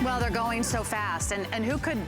Well, they're going so fast, and who could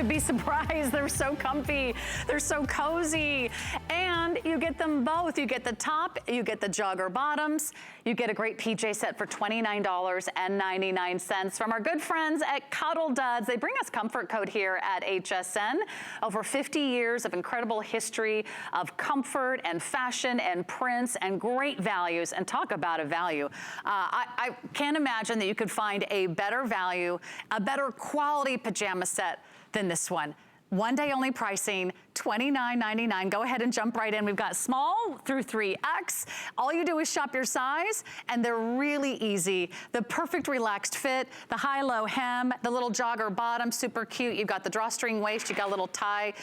be surprised? They're so comfy, they're so cozy, and you get them both. You get the top, you get the jogger bottoms, you get a great PJ set for $29.99 from our good friends at Cuddle Duds. They bring us comfort code here at HSN. Over 50 years of incredible history of comfort and fashion and prints and great values, and talk about a value. I can't imagine that you could find a better value, a better quality pajama set than this one. One day only pricing, $29.99. Go ahead and jump right in. We've got small through 3X. All you do is shop your size, and they're really easy. The perfect relaxed fit, the high-low hem, the little jogger bottom, super cute. You've got the drawstring waist, you got a little tie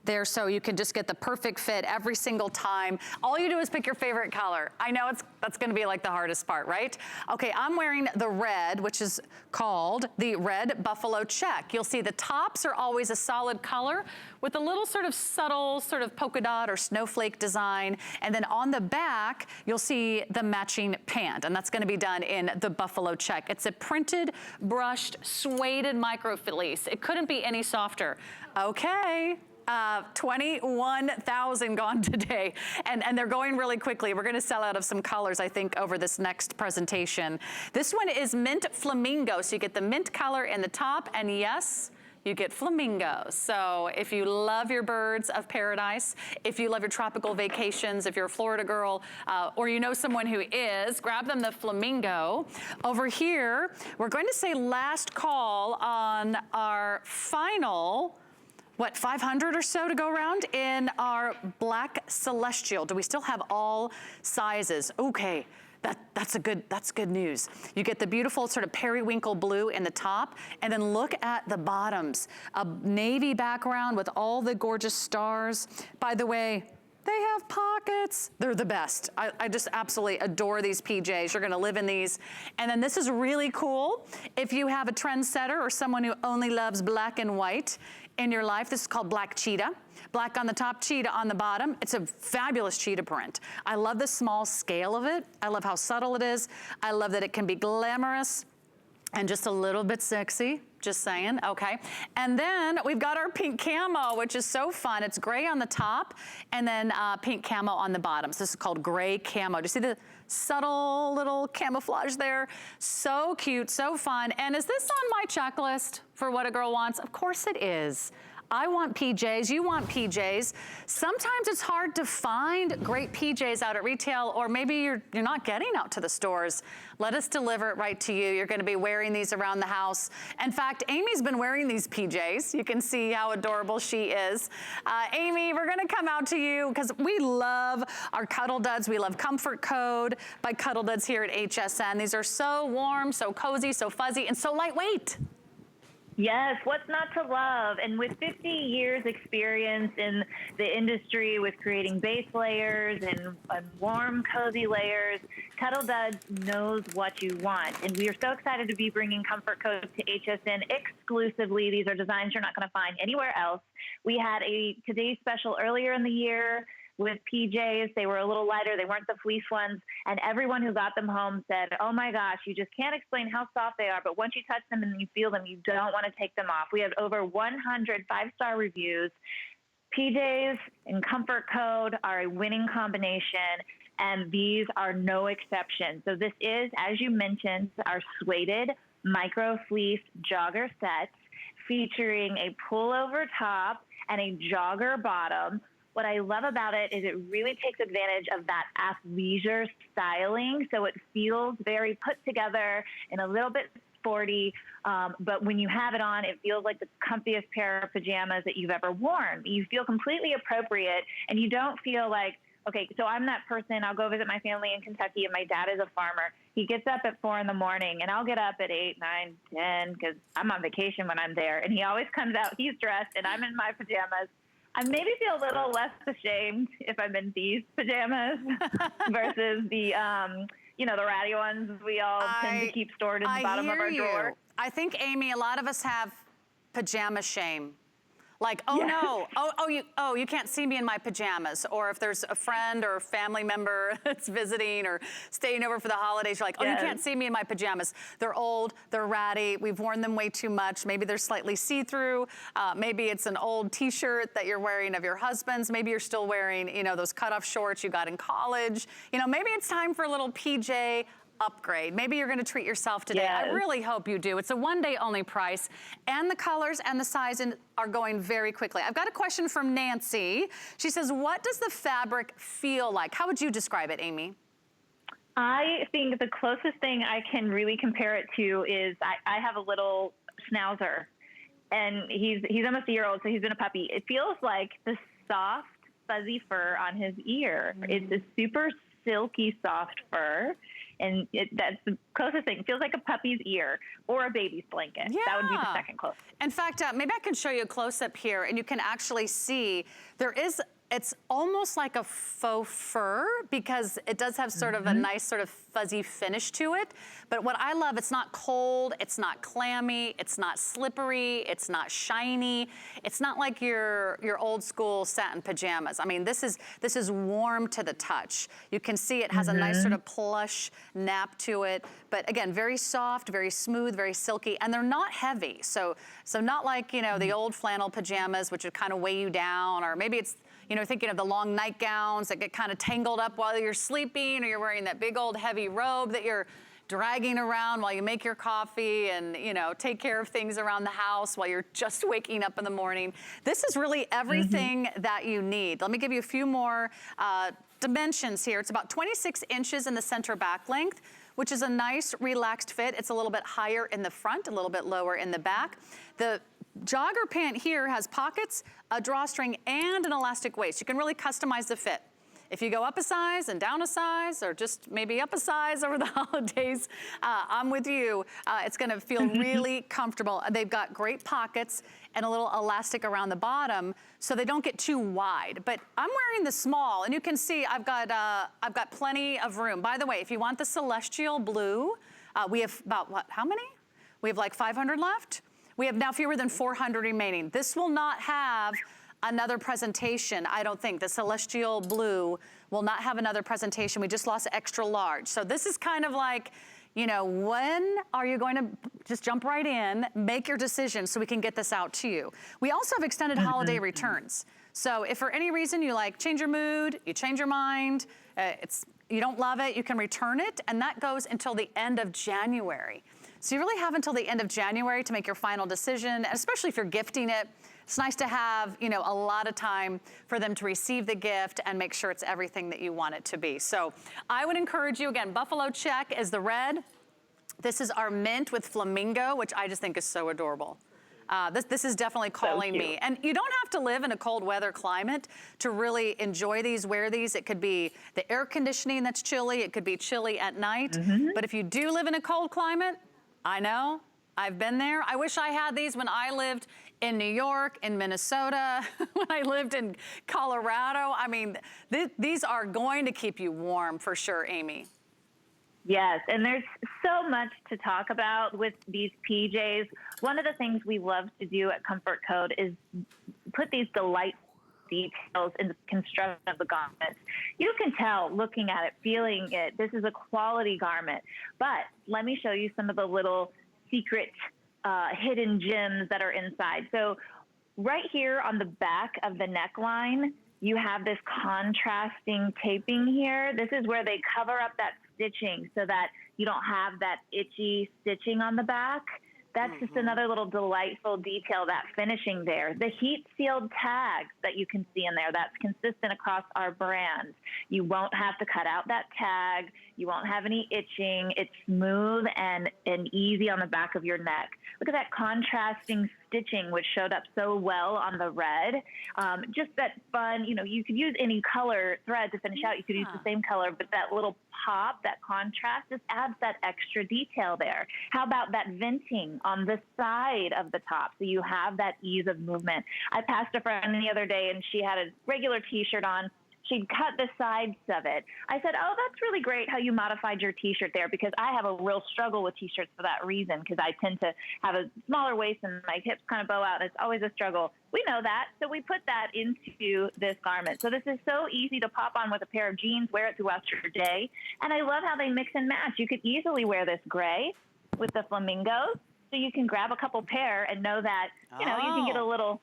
there, so you can just get the perfect fit every single time. All you do is pick your favorite color. I know that's gonna be like the hardest part, right? Okay, I'm wearing the red, which is called the red buffalo check. You'll see the tops are always a solid color with a little sort of subtle sort of polka dot or snowflake design. And then on the back, you'll see the matching pant, and that's gonna be done in the buffalo check. It's a printed, brushed, sueded microfleece. It couldn't be any softer. Okay. 21,000 gone today, and they're going really quickly. We're gonna sell out of some colors, I think, over this next presentation. This one is mint flamingo, so you get the mint color in the top, and yes, you get flamingos. So if you love your birds of paradise, if you love your tropical vacations, if you're a Florida girl, or you know someone who is, grab them the flamingo. Over here, we're going to say last call on our final, what, 500 or so to go around in our black celestial. Do we still have all sizes? Okay, that's good news. You get the beautiful sort of periwinkle blue in the top, and then look at the bottoms. A navy background with all the gorgeous stars. By the way, they have pockets. They're the best. I just absolutely adore these PJs. You're gonna live in these. And then this is really cool. If you have a trendsetter or someone who only loves black and white in your life, this is called Black Cheetah. Black on the top, cheetah on the bottom. It's a fabulous cheetah print. I love the small scale of it. I love how subtle it is. I love that it can be glamorous and just a little bit sexy. Just saying, okay. And then we've got our pink camo, which is so fun. It's gray on the top, and then pink camo on the bottom. So this is called gray camo. Do you see the subtle little camouflage there? So cute, so fun. And is this on my checklist for what a girl wants? Of course it is. I want PJs, you want PJs. Sometimes it's hard to find great PJs out at retail, or maybe you're not getting out to the stores. Let us deliver it right to you. You're gonna be wearing these around the house. In fact, Amy's been wearing these PJs. You can see how adorable she is. Amy, we're gonna come out to you because we love our Cuddle Duds. We love Comfort Code by Cuddle Duds here at HSN. These are so warm, so cozy, so fuzzy, and so lightweight. Yes, what's not to love? And with 50 years experience in the industry with creating base layers and warm, cozy layers, Cuddle Duds knows what you want. And we are so excited to be bringing Comfort Code to HSN exclusively. These are designs you're not going to find anywhere else. We had a Today's Special earlier in the year with PJs. They were a little lighter. They weren't the fleece ones. And everyone who got them home said, oh my gosh, you just can't explain how soft they are. But once you touch them and you feel them, you don't want to take them off. We have over 100 5-star reviews. PJs and Comfort Code are a winning combination, and these are no exception. So this is, as you mentioned, our sueded micro fleece jogger sets featuring a pullover top and a jogger bottom. What I love about it is it really takes advantage of that athleisure styling, so it feels very put together and a little bit sporty, but when you have it on, it feels like the comfiest pair of pajamas that you've ever worn. You feel completely appropriate, and you don't feel like, okay, so I'm that person. I'll go visit my family in Kentucky, and my dad is a farmer. He gets up at 4 in the morning, and I'll get up at 8, 9, 10, because I'm on vacation when I'm there, and he always comes out, he's dressed, and I'm in my pajamas. I maybe feel a little less ashamed if I'm in these pajamas versus the, the ratty ones we all tend to keep stored in the bottom of our drawer. I think, Amy, a lot of us have pajama shame. Like, oh no, you can't see me in my pajamas. Or if there's a friend or family member that's visiting or staying over for the holidays, you're like, oh, you can't see me in my pajamas. They're old, they're ratty, we've worn them way too much. Maybe they're slightly see-through. Maybe it's an old t-shirt that you're wearing of your husband's. Maybe you're still wearing, you know, those cutoff shorts you got in college. You know, maybe it's time for a little PJ upgrade. Maybe you're gonna treat yourself today. Yes. I really hope you do. It's a one-day only price, and the colors and the sizing are going very quickly. I've got a question from Nancy. She says, what does the fabric feel like? How would you describe it, Amy? I think the closest thing I can really compare it to is I have a little schnauzer, and he's almost a year old, so he's been a puppy. It feels like the soft, fuzzy fur on his ear. It's a super silky, soft fur. And that's the closest thing. It feels like a puppy's ear or a baby's blanket. Yeah. That would be the second closest. In fact, maybe I can show you a close-up here, and you can actually see it's almost like a faux fur, because it does have sort of a nice sort of fuzzy finish to it. But what I love, it's not cold, it's not clammy, it's not slippery, it's not shiny. It's not like your old school satin pajamas. I mean, this is warm to the touch. You can see it has a nice sort of plush nap to it. But again, very soft, very smooth, very silky, and they're not heavy. So not like, you know, the old flannel pajamas, which would kind of weigh you down, or maybe it's, you know, thinking of the long nightgowns that get kind of tangled up while you're sleeping, or you're wearing that big old heavy robe that you're dragging around while you make your coffee and, you know, take care of things around the house while you're just waking up in the morning. This is really everything that you need. Let me give you a few more dimensions here. It's about 26 inches in the center back length, which is a nice relaxed fit. It's a little bit higher in the front, a little bit lower in the back. The jogger pant here has pockets, a drawstring, and an elastic waist. You can really customize the fit. If you go up a size and down a size, or just maybe up a size over the holidays, I'm with you. It's gonna feel really comfortable. They've got great pockets and a little elastic around the bottom, so they don't get too wide. But I'm wearing the small, and you can see I've got plenty of room. By the way, if you want the celestial blue, we have about, how many? We have like 500 left. We have now fewer than 400 remaining. This will not have another presentation, I don't think. The celestial blue will not have another presentation. We just lost extra large. So this is kind of like, you know, when are you going to just jump right in, make your decision so we can get this out to you. We also have extended holiday returns. So if for any reason you like change your mood, you change your mind, you don't love it, you can return it, and that goes until the end of January. So you really have until the end of January to make your final decision, especially if you're gifting it. It's nice to have, you know, a lot of time for them to receive the gift and make sure it's everything that you want it to be. So I would encourage you, again, buffalo check is the red. This is our mint with flamingo, which I just think is so adorable. This is definitely calling me. And you don't have to live in a cold weather climate to really enjoy these, wear these. It could be the air conditioning that's chilly. It could be chilly at night. But if you do live in a cold climate, I know, I've been there. I wish I had these when I lived in New York, in Minnesota, when I lived in Colorado. I mean, these are going to keep you warm for sure, Amy. Yes, and there's so much to talk about with these PJs. One of the things we love to do at Comfort Code is put these delightful details in the construction of the garment. You can tell looking at it, feeling it, this is a quality garment. But let me show you some of the little secret hidden gems that are inside. So right here on the back of the neckline, you have this contrasting taping here. This is where they cover up that stitching so that you don't have that itchy stitching on the back. That's just another little delightful detail, that finishing there. The heat sealed tags that you can see in there, that's consistent across our brands. You won't have to cut out that tag. You won't have any itching. It's smooth and easy on the back of your neck. Look at that contrasting stitching, which showed up so well on the red. Just that fun, you know, you could use any color thread to finish out. You could use the same color, but that little pop, that contrast, just adds that extra detail there. How about that venting on the side of the top so you have that ease of movement? I passed a friend the other day and she had a regular t-shirt on, she'd cut the sides of it. I said, oh, that's really great how you modified your t-shirt there, because I have a real struggle with t-shirts for that reason, because I tend to have a smaller waist and my hips kind of bow out. It's always a struggle. We know that, so we put that into this garment. So this is so easy to pop on with a pair of jeans, wear it throughout your day, and I love how they mix and match. You could easily wear this gray with the flamingos, so you can grab a couple pair and know that, you know, you can get a little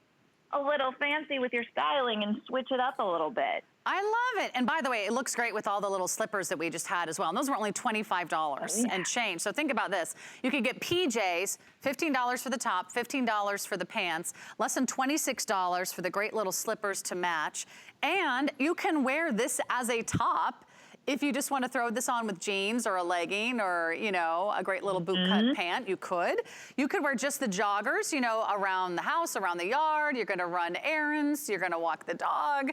fancy with your styling and switch it up a little bit. I love it. And by the way, it looks great with all the little slippers that we just had as well. And those were only $25 and change. So think about this. You could get PJs, $15 for the top, $15 for the pants, less than $26 for the great little slippers to match. And you can wear this as a top if you just want to throw this on with jeans or a legging or, you know, a great little boot cut pant, you could. You could wear just the joggers, you know, around the house, around the yard. You're going to run errands. You're going to walk the dog.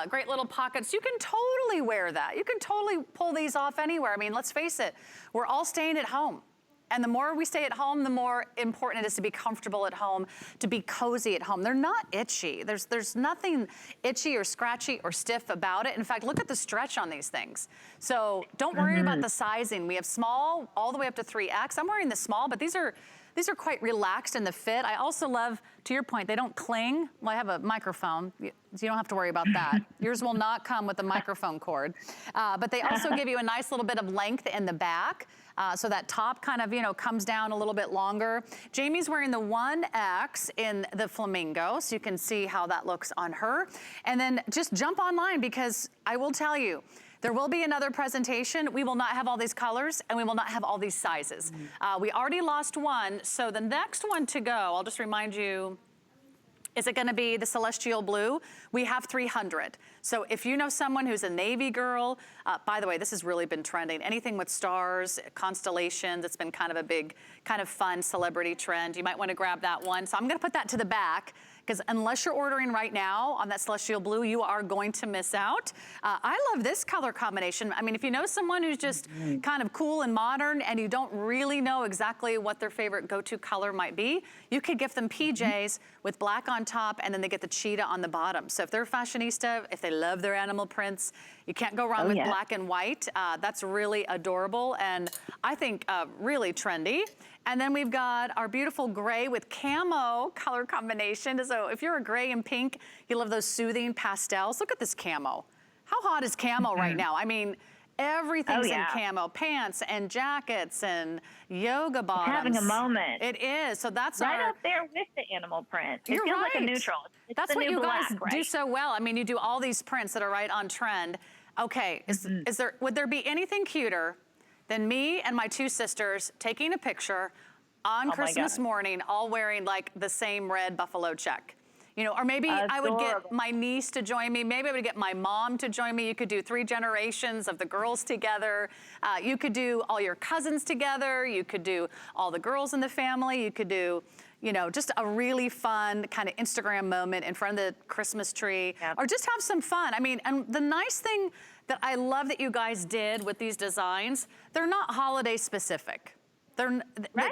Great little pockets. You can totally wear that. You can totally pull these off anywhere. I mean, let's face it. We're all staying at home. And the more we stay at home, the more important it is to be comfortable at home, to be cozy at home. They're not itchy. There's nothing itchy or scratchy or stiff about it. In fact, look at the stretch on these things. So don't worry about the sizing. We have small all the way up to 3X. I'm wearing the small, but these are quite relaxed in the fit. I also love, to your point, they don't cling. Well, I have a microphone. You don't have to worry about that. Yours will not come with a microphone cord. But they also give you a nice little bit of length in the back. So that top kind of, you know, comes down a little bit longer. Jamie's wearing the 1X in the Flamingo, so you can see how that looks on her. And then just jump online, because I will tell you, there will be another presentation. We will not have all these colors, and we will not have all these sizes. We already lost one, so the next one to go, I'll just remind you, is it gonna be the celestial blue? We have 300. So if you know someone who's a Navy girl, by the way, this has really been trending. Anything with stars, constellations, it's been kind of a big, kind of fun celebrity trend. You might wanna grab that one. So I'm gonna put that to the back, because unless you're ordering right now on that celestial blue, you are going to miss out. I love this color combination. I mean, if you know someone who's just kind of cool and modern and you don't really know exactly what their favorite go-to color might be, you could gift them PJs with black on top, and then they get the cheetah on the bottom. So if they're a fashionista, if they love their animal prints, you can't go wrong with black and white. That's really adorable, and I think really trendy. And then we've got our beautiful gray with camo color combination. So if you're a gray and pink, you love those soothing pastels. Look at this camo. How hot is camo right now? I mean, everything's in camo, pants and jackets and yoga bottoms. It's having a moment. It is. So that's right up there with the animal print. It feels like a neutral. It's that's what you guys black, do so well. I mean, you do all these prints that are right on trend. Okay, would there be anything cuter than me and my two sisters taking a picture on Christmas morning, all wearing like the same red buffalo check? You know, or maybe I would get my niece to join me. Maybe I would get my mom to join me. You could do 3 generations of the girls together. You could do all your cousins together. You could do all the girls in the family. You could do, you know, just a really fun kind of Instagram moment in front of the Christmas tree, or just have some fun. I mean, and the nice thing that I love that you guys did with these designs, they're not holiday specific.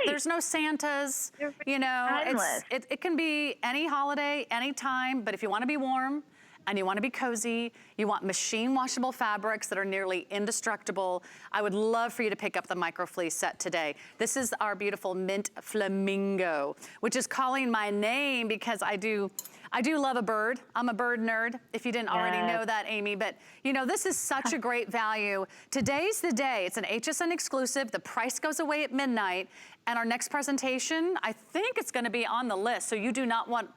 There's no Santas, you know, it can be any holiday, any time, but if you want to be warm and you want to be cozy, you want machine washable fabrics that are nearly indestructible, I would love for you to pick up the microfleece set today. This is our beautiful mint flamingo, which is calling my name because I do love a bird. I'm a bird nerd, if you didn't already know that, Amy. But, you know, this is such a great value. Today's the day. It's an HSN exclusive. The price goes away at midnight. And our next presentation, I think it's going to be on the list. So you don't want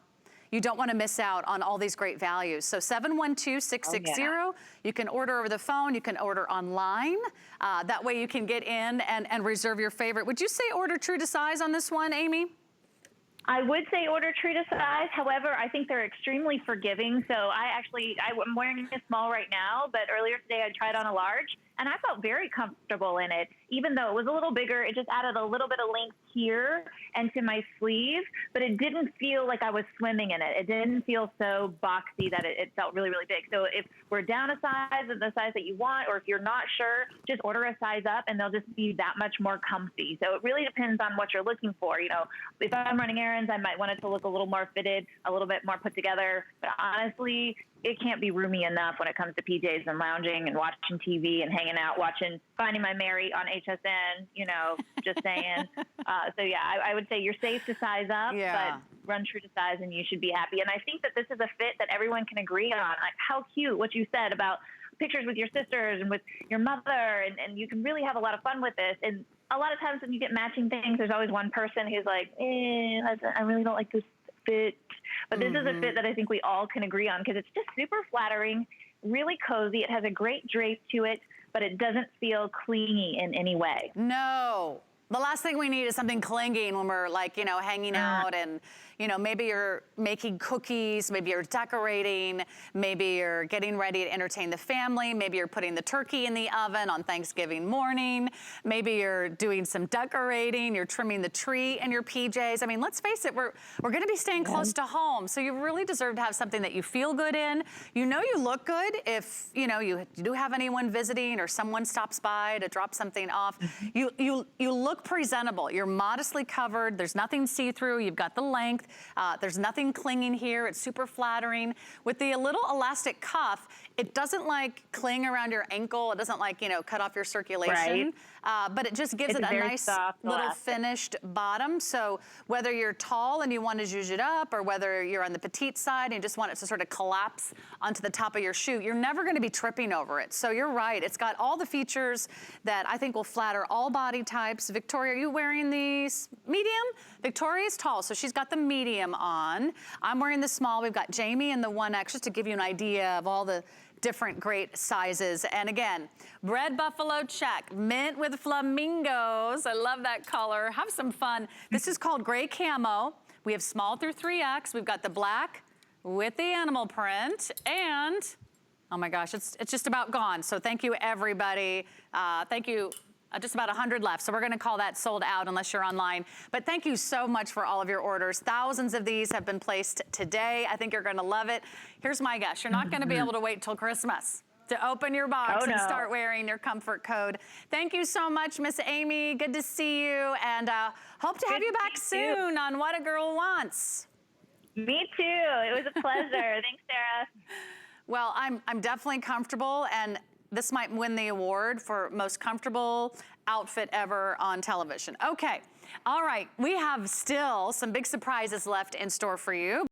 to miss out on all these great values. So 712-660. You can order over the phone. You can order online. That way you can get in and reserve your favorite. Would you say order true to size on this one, Amy? I would say order true to size. However, I think they're extremely forgiving. So I'm wearing a small right now, but earlier today I tried on a large, and I felt very comfortable in it. Even though it was a little bigger, it just added a little bit of length here and to my sleeve, but it didn't feel like I was swimming in it. It didn't feel so boxy that it felt really, really big. So if we're down a size of the size that you want, or if you're not sure, just order a size up and they'll just be that much more comfy. So it really depends on what you're looking for. You know, if I'm running errands, I might want it to look a little more fitted, a little bit more put together. But honestly, it can't be roomy enough when it comes to PJs and lounging and watching TV and hanging out, Finding My Mary on HSN, just saying. So yeah, I would say you're safe to size up, but run true to size and you should be happy. And I think that this is a fit that everyone can agree on. Like, how cute what you said about pictures with your sisters and with your mother, and you can really have a lot of fun with this. And a lot of times when you get matching things, there's always one person who's like, I really don't like this fit. But this is a fit that I think we all can agree on because it's just super flattering, really cozy. It has a great drape to it, but it doesn't feel clingy in any way. No. The last thing we need is something clinging when we're like, hanging out and, maybe you're making cookies, maybe you're decorating, maybe you're getting ready to entertain the family, maybe you're putting the turkey in the oven on Thanksgiving morning, maybe you're doing some decorating, you're trimming the tree in your PJs. I mean, let's face it, we're gonna be staying close to home, so you really deserve to have something that you feel good in. You look good if, you do have anyone visiting or someone stops by to drop something off. You look presentable. You're modestly covered. There's nothing see-through. You've got the length. There's nothing clinging here. It's super flattering. With the little elastic cuff, it doesn't cling around your ankle. It doesn't cut off your circulation. But it just gives it a nice little finished bottom. So whether you're tall and you want to zhuzh it up, or whether you're on the petite side and you just want it to sort of collapse onto the top of your shoe, you're never going to be tripping over it. So you're right. It's got all the features that I think will flatter all body types. Victoria, are you wearing the medium? Victoria's tall, so she's got the medium on. I'm wearing the small. We've got Jamie in the 1X, just to give you an idea of all the different great sizes. And again, red buffalo check, mint with flamingos. I love that color. Have some fun. This is called gray camo. We have small through 3X. We've got the black with the animal print, and oh my gosh, it's just about gone. So thank you, everybody. Thank you. Just about 100 left, so we're gonna call that sold out unless you're online. But thank you so much for all of your orders. Thousands of these have been placed today. I think you're gonna love it. Here's my guess. You're not gonna be able to wait till Christmas to open your box and start wearing your comfort code. Thank you so much, Miss Amy. Good to see you, and hope to have you back soon on What a Girl Wants. Me too. It was a pleasure. Thanks, Sarah. Well, I'm definitely comfortable, and this might win the award for most comfortable outfit ever on television. Okay, all right, we have still some big surprises left in store for you.